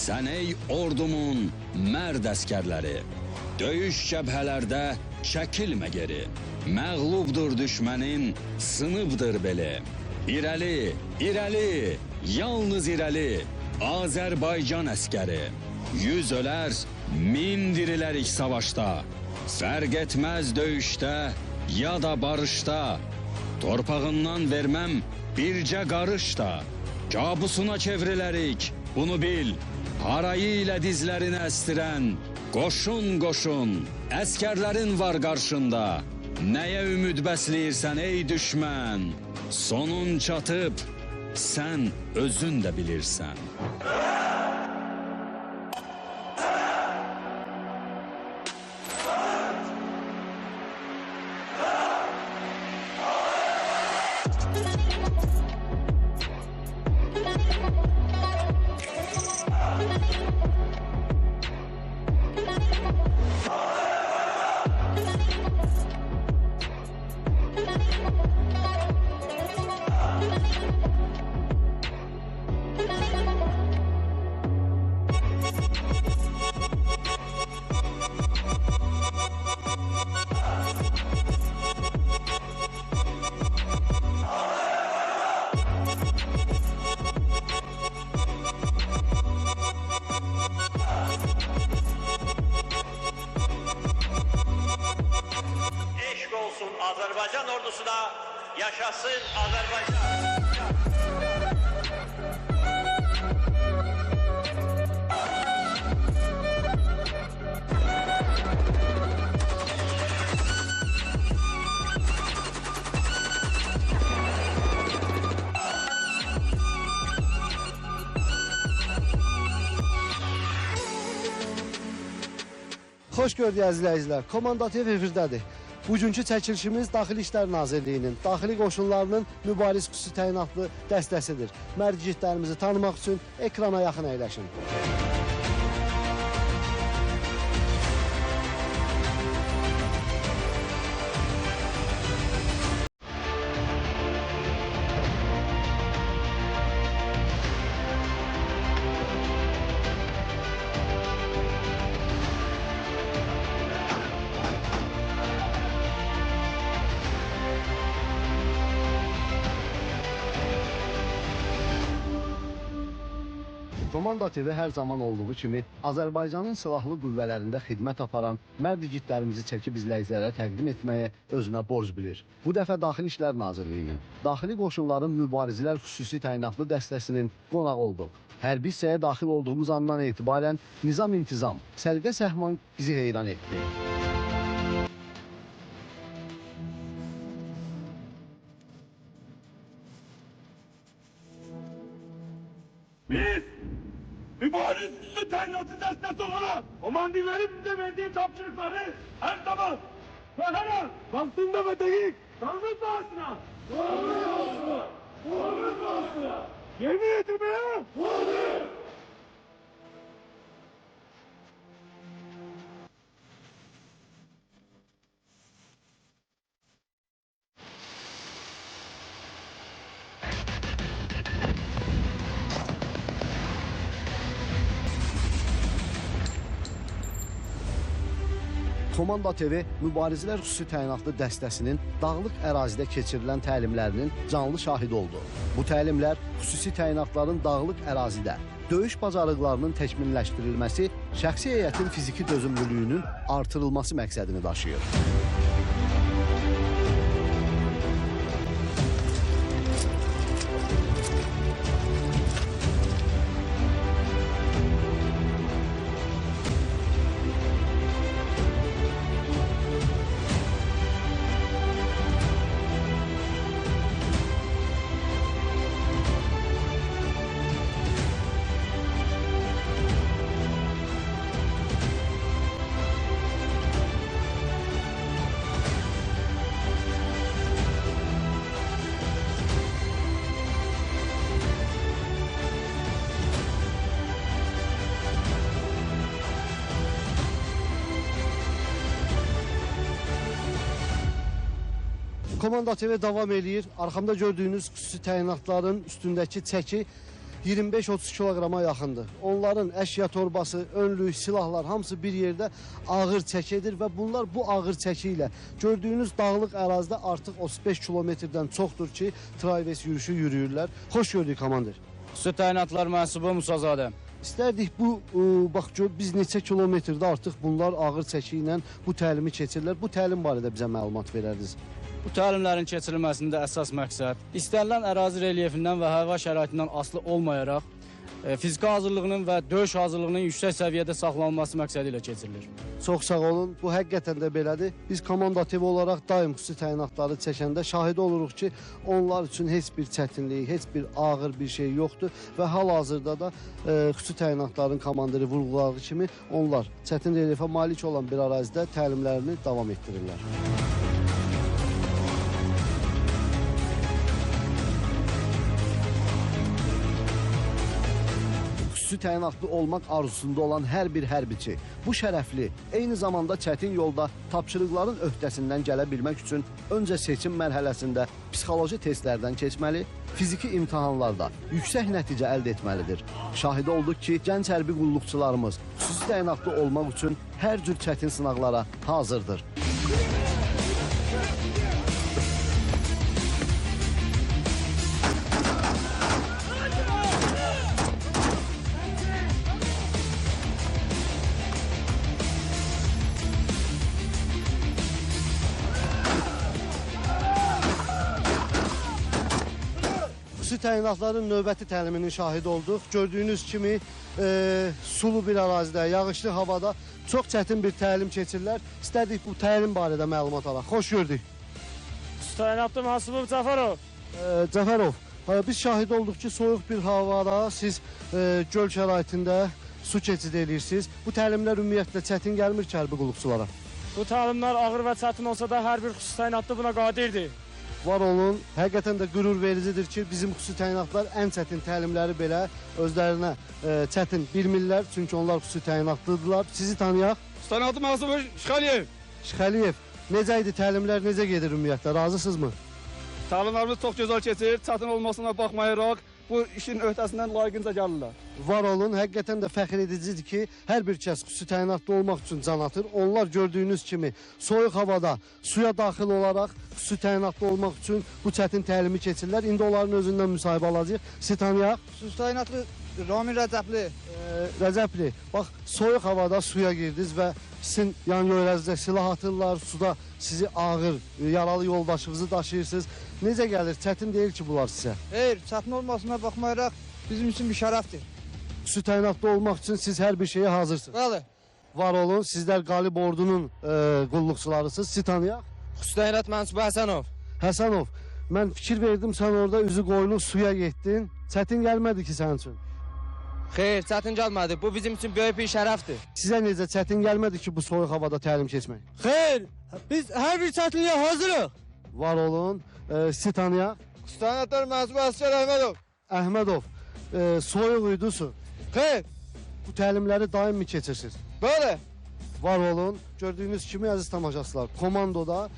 Sən ey ordumun mərd əskərləri, döyüş cəbhələrdə çəkilmə geri. Məğlubdur düşmənin, sınıbdır beli. İrəli, irəli, yalnız irəli, Azərbaycan əskəri. 100 ölər, 1000 dirilərik savaşda. Fərq etməz döyüşdə, ya da barışda. Torpağından verməm bircə qarışda. Kabusuna çevrilərik, bunu bil. Harayı ilə dizlərini əstirən, qoşun qoşun, əskərlərin var qarşında. Nəyə ümid bəsləyirsən ey düşmən? Sonun çatıb, sən özün də bilirsən. Azərbaycan ordusuna yaşasın Azərbaycan. Xoş gördük əzizləyicilər. Komandativ efirdədir. Bugünkü çəkilişimiz Daxili İşlər Nazirliyinin, Daxili Qoşunlarının mübariz xüsusi təyinatlı dəstəsidir. Mərcihlərimizi tanımaq üçün ekrana yaxın əyləşin. Komanda TV hər zaman olduğu kimi Azərbaycanın silahlı qüvvələrində xidmət aparan mərd igidlərimizi çəkib izləyicilərə təqdim etməyə özünə borc bilir. Bu dəfə Daxili İşlər Nazirliyinin, Daxili Qoşunların Mübarizlər Xüsusi Təyinatlı dəstəsinin qonağı olduq. Hərbi hissəyə daxil olduğumuz andan etibarən nizam-intizam, səliqə-səhman bizi heyran etdi. Biz mübariz üstü təyinatlı dəstəsi olarak komandirlerin bize verdiği tapşırıkları her zaman ve her an vaktinde ve değil tanrı bağışına, doğru bağışına, yemin etmeye hazır. Komanda TV Mübarizlər Xüsusi Təyinatlı dəstəsinin dağlıq ərazidə keçirilən təlimlərinin canlı şahidi oldu. Bu təlimlər xüsusi təyinatların dağlıq ərazidə döyüş bacarıqlarının təkmilləşdirilməsi, şəxsi heyətin fiziki dözümlülüyünün artırılması məqsədini daşıyır. Komanda TV davam eləyir. Arxamda gördüyünüz xüsusi təyinatların üstündəki çəki 25-30 kiloqrama yaxındır. Onların əşya torbası, önlük, silahlar hamısı bir yerdə ağır çəki edir və bunlar bu ağır çəki ilə gördüyünüz dağlıq ərazidə artıq 35 kilometrdən çoxdur ki, traves yürüyüşü yürüyürlər. Xoş gördük komandir. Xüsusi təyinatlar mənsubu Musazadə. İstərdik bu, bax gör, biz neçə kilometrdə artıq bunlar ağır çəki ilə bu təlimi keçirlər. Bu təlim barədə bizə məlumat verərdiniz. Bu təlimlərin keçirilməsində əsas məqsəd istənilən ərazi relyefindən və hava şəraitindən asılı olmayaraq fiziki hazırlığının və döyüş hazırlığının yüksək səviyyədə saxlanılması məqsədi ilə keçirilir. Çox sağ olun. Bu həqiqətən də belədir. Biz Komanda TV olaraq daim xüsusi təyinatları çəkəndə şahid oluruq ki, onlar üçün heç bir çətinlik, heç bir ağır bir şey yoxdur və hal-hazırda da xüsusi təyinatların komandiri vurğuladığı kimi onlar çətin relyefə malik olan bir ərazidə təlimlərini davam etdirirlər. Xüsusi təyinatlı olmaq arzusunda olan hər bir hərbiçi bu şərəfli, eyni zamanda çətin yolda tapşırıqların öhdəsindən gələ bilmək üçün öncə seçim mərhələsində psixoloji testlərdən keçməli, fiziki imtahanlarda yüksək nəticə əldə etməlidir. Şahidi olduq ki, gənc hərbi qulluqçularımız xüsusi təyinatlı olmaq üçün hər cür çətin sınaqlara hazırdır. Xüsusi təyinatların növbəti təliminin şahidi olduq. Gördüyünüz kimi sulu bir ərazidə, yağışlı havada çox çətin bir təlim keçirlər. İstərdik bu təlim barədə məlumat alaq. Xoş gördük. Xüsusi təyinatlı mənsubu Cəfərov. Cəfərov, biz şahid olduq ki, soyuq bir havada siz göl şəraitində su keçid edirsiniz. Bu təlimlər ümumiyyətlə çətin gəlmir ki, hərbi qulluqçulara. Bu təlimlər ağır və çətin olsa da hər bir xüsusi təyinatlı buna qadirdir. Var olun, həqiqətən də qürur vericidir ki, bizim xüsusi təyinatlar ən çətin təlimləri belə özlərinə çətin bilmirlər, çünki onlar xüsusi təyinatlıdırlar. Sizi tanıyaq. Təyinatlı mənsubu Şıxəliyev. Şıxəliyev, necə idi təlimlər, necə gedir ümumiyyətlə, razısınızmı? Təlimlərimiz çox gözəl keçir, çətin olmasına baxmayaraq bu işin öhdəsindən layiqincə gəlirlər. Var olun, həqiqətən də fəxr edicidir ki, hər bir kəs xüsusi təyinatlı olmaq üçün can atır. Onlar gördüyünüz kimi soyuq havada suya daxil olaraq xüsusi təyinatlı olmaq üçün bu çətin təlimi keçirlər. İndi onların özündən müsahibə alacağıq. Sizi tanıyaq. Xüsusi təyinatlı Ramin Rəcəbli. Rəcəbli, bax soyuq havada suya girdiniz və sizin yan yörənizdə silah atırlar, suda sizi ağır, yaralı yoldaşınızı daşıyırsınız. Necə gəlir? Çətin deyil ki bunlar sizə. Xeyr, çətin olmasına baxmayaraq bizim üçün bir şərəfdir. Xüsusi təyinatlı olmaq üçün siz hər bir şeyə hazırsınız. Bəli. Var olun, sizlər qalib ordunun qulluqçularısınız. Sizi tanıyaq. Xüsusi təyinat mənsubu Həsənov. Həsənov, mən fikir verdim, sən orada üzü qoyulu suya getdin. Çətin gəlmədi ki sənin üçün. Xeyr, çətin gəlmədi. Bu bizim üçün böyük bir şərəfdir. Sizə necə çətin gəlmədi ki bu soyuq havada təlim keçmək? Xeyr, biz hər bir çətinliyə hazırıq. Var olun, sizi tanıyaq. Xüsusi təyinatlar mənsubu Əsgər Əhmədov. Əhmədov, soyuq idi su. Xeyr, Bu təlimləri daim mi keçirsiniz? bəli. Var olun. Gördüyünüz kimi əziz tamaşaçılar, komandoda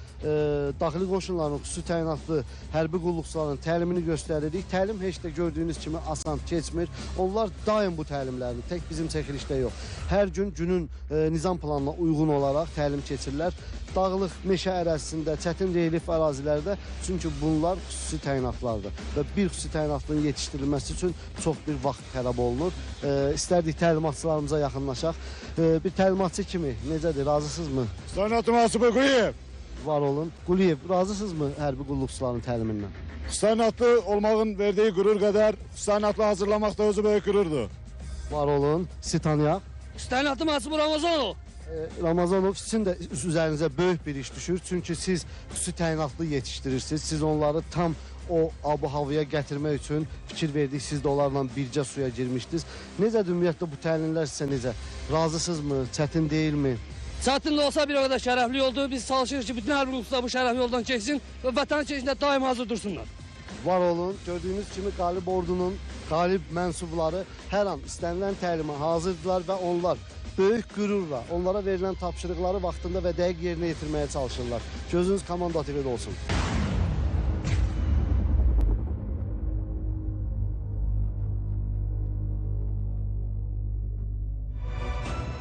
daxili qoşunların xüsusi təyinatlı hərbi qulluqçuların təlimini göstəririk. Təlim heç də gördüyünüz kimi asan keçmir. Onlar daim bu təlimlərini, tək bizim çəkilişdə yox, hər gün günün nizam planına uyğun olaraq təlim keçirlər. Dağlıq meşə ərazisində, çətin relyef ərazilərdə, çünki bunlar xüsusi təyinatlardır və bir xüsusi təyinatlının yetişdirilməsi üçün çox bir vaxt xərab olunur. İstərdik təlimatçılarımıza yaxınlaşaq. Bir təlimatçı kimi necədir, razısınızmı? Təyinatlı mənsubu Quliyev. Var olun. Quliyev, razısınızmı hərbi qulluqçuların təlimindən? Təyinatlı olmağın verdiyi qürur qədər təyinatlı hazırlamaq da özü böyük qürurdur. Var olun. Sizi tanıyaq. Xüsusi təyinatlı mənsubu Ramazanov. Ramazanov, sizin də üzərinizə böyük bir iş düşür. Çünki siz xüsusi təyinatlı yetişdirirsiniz. Siz onları tam o abu-havaya gətirmək üçün fikir verdik. Siz də onlarla bircə suya girmişdiniz. Necədir ümumiyyətlə bu təlimlər sizə necə? Razısınızmı? Çətin deyilmi? Çətin də olsa bir o qədər şərəfli yoldur. Biz çalışırıq ki, bütün hərbi qulluqçular bu şərəfli yoldan keçsin və vətənin keçişində daim hazır dursunlar. Var olun. Gördüyünüz kimi qalib ordunun qalib mənsubları hər an istənilən təlimə hazırdılar və onlar böyük qürurla onlara verilən tapşırıqları vaxtında və dəqiq yerinə yetirməyə çalışırlar. Gözünüz Komanda TV-də olsun.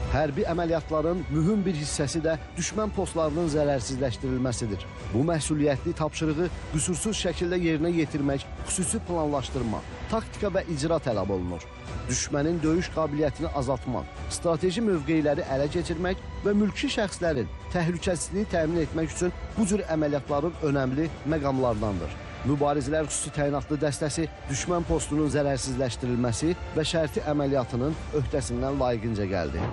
Hərbi əməliyyatların mühüm bir hissəsi də düşmən postlarının zərərsizləşdirilməsidir. Bu məsuliyyətli tapşırığı qüsursuz şəkildə yerinə yetirmək, xüsusi planlaşdırma, taktika və icra tələb olunur. Düşmənin döyüş qabiliyyətini azaltmaq, strateji mövqeləri ələ keçirmək və mülki şəxslərin təhlükəsizliyini təmin etmək üçün bu cür əməliyyatların önəmli məqamlardandır. Mübarizələr xüsusi təyinatlı dəstəsi düşmən postunun zərərsizləşdirilməsi və şərti əməliyyatının öhdəsindən layiqincə gəldi.